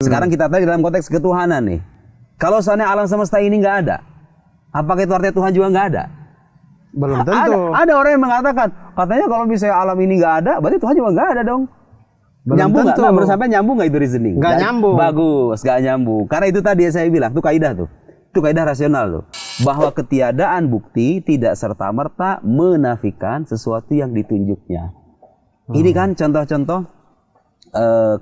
Sekarang kita tarik dalam konteks ketuhanan nih. Kalau seandainya alam semesta ini nggak ada, apakah itu artinya Tuhan juga nggak ada? Belum tentu. Ada orang yang mengatakan, katanya kalau misalnya alam ini nggak ada, berarti Tuhan juga nggak ada dong. Belum Nyambung nggak? tentu. Nah, menurut sampai nyambung nggak itu reasoning? Nggak nyambung. Bagus, nggak nyambung. Karena itu tadi yang saya bilang, itu kaidah tuh. Itu kaidah rasional tuh. Bahwa ketiadaan bukti tidak serta-merta menafikan sesuatu yang ditunjuknya. Ini kan contoh-contoh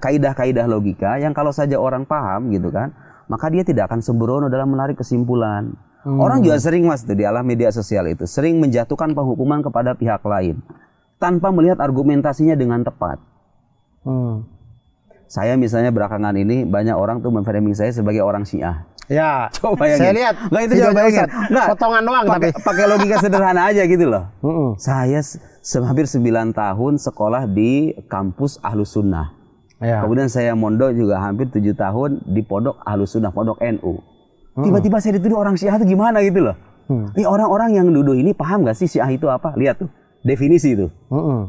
kaidah-kaidah logika yang kalau saja orang paham gitu kan, maka dia tidak akan sembrono dalam menarik kesimpulan. Orang juga sering mas tuh di alam media sosial itu sering menjatuhkan penghukuman kepada pihak lain tanpa melihat argumentasinya dengan tepat. Saya misalnya belakangan ini banyak orang tuh memframing saya sebagai orang Syiah. Ya, Coba bayangin. saya lihat. Nggak, itu coba bayangin. Nggak, potongan doang tapi. Pakai logika sederhana aja gitu loh. Saya hampir 9 tahun sekolah di kampus Ahlus Sunnah. Ya. Kemudian saya mondok juga hampir 7 tahun di pondok Ahlus Sunnah, pondok NU. Tiba-tiba saya dituduh orang Syiah itu gimana gitu loh. Orang-orang yang nuduh ini paham gak sih Syiah itu apa? Lihat tuh, definisi itu.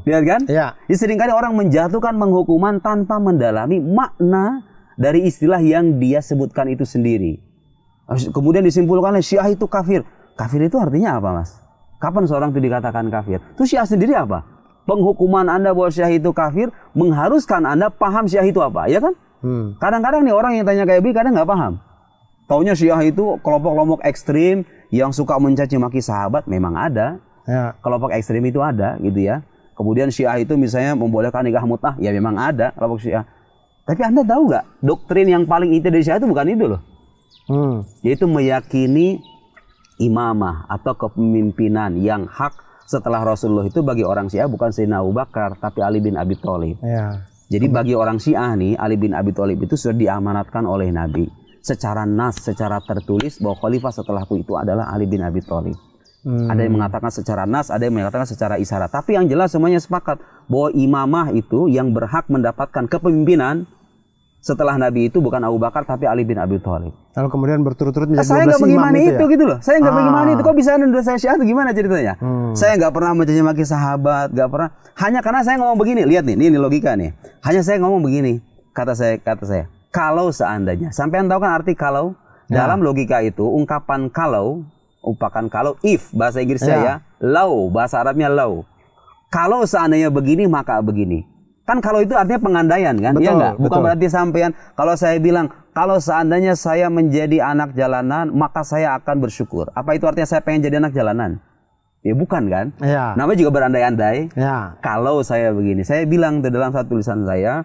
Lihat kan? Ya. Jadi seringkali orang menjatuhkan penghukuman tanpa mendalami makna dari istilah yang dia sebutkan itu sendiri. Kemudian disimpulkan Syiah itu kafir. Kafir itu artinya apa mas? Kapan seorang itu dikatakan kafir? Itu Syiah sendiri apa? Penghukuman Anda bahwa Syiah itu kafir mengharuskan Anda paham Syiah itu apa, ya kan? Kadang-kadang nih orang yang tanya kayak begini kadang nggak paham. Taunya Syiah itu kelompok-kelompok ekstrim yang suka mencaci maki sahabat, memang ada. Ya. Kelompok ekstrim itu ada gitu ya. Kemudian Syiah itu misalnya membolehkan nikah mut'ah, ya memang ada kelompok Syiah. Tapi Anda tahu nggak, doktrin yang paling inti dari Syiah itu bukan itu loh. Yaitu meyakini imamah atau kepemimpinan yang hak setelah Rasulullah itu bagi orang Syiah bukan Sayyidina Abu Bakar, tapi Ali bin Abi Thalib. Ya. Jadi bagi orang Syiah nih, Ali bin Abi Thalib itu sudah diamanatkan oleh Nabi. Secara nas, secara tertulis bahwa khalifah setelahku itu adalah Ali bin Abi Thalib. Ada yang mengatakan secara nas, ada yang mengatakan secara isyarat. Tapi yang jelas semuanya sepakat bahwa imamah itu yang berhak mendapatkan kepemimpinan setelah Nabi itu bukan Abu Bakar tapi Ali bin Abi Thalib. Lalu kemudian berturut-turut menjadi 12 saya nggak bagaimana imam itu ya? gitu loh. Saya nggak bagaimana itu. Kok bisa nuduh saya Syiah itu gimana ceritanya? Saya nggak pernah mencaci maki sahabat, nggak pernah. Hanya karena saya ngomong begini. Lihat nih, ini logika nih. Hanya saya ngomong begini. Kata saya. Kalau seandainya, sampean tahu kan arti kalau? Dalam logika itu ungkapan kalau, upakan kalau, if bahasa Inggrisnya ya, law bahasa Arabnya law. Kalau seandainya begini maka begini. Kan kalau itu artinya pengandaian kan? Iya enggak? Bukan berarti sampean kalau saya bilang kalau seandainya saya menjadi anak jalanan maka saya akan bersyukur. Apa itu artinya saya pengen jadi anak jalanan? Ya bukan kan? Ya. Namanya juga berandai-andai. Ya. Kalau saya begini, saya bilang dalam satu tulisan saya,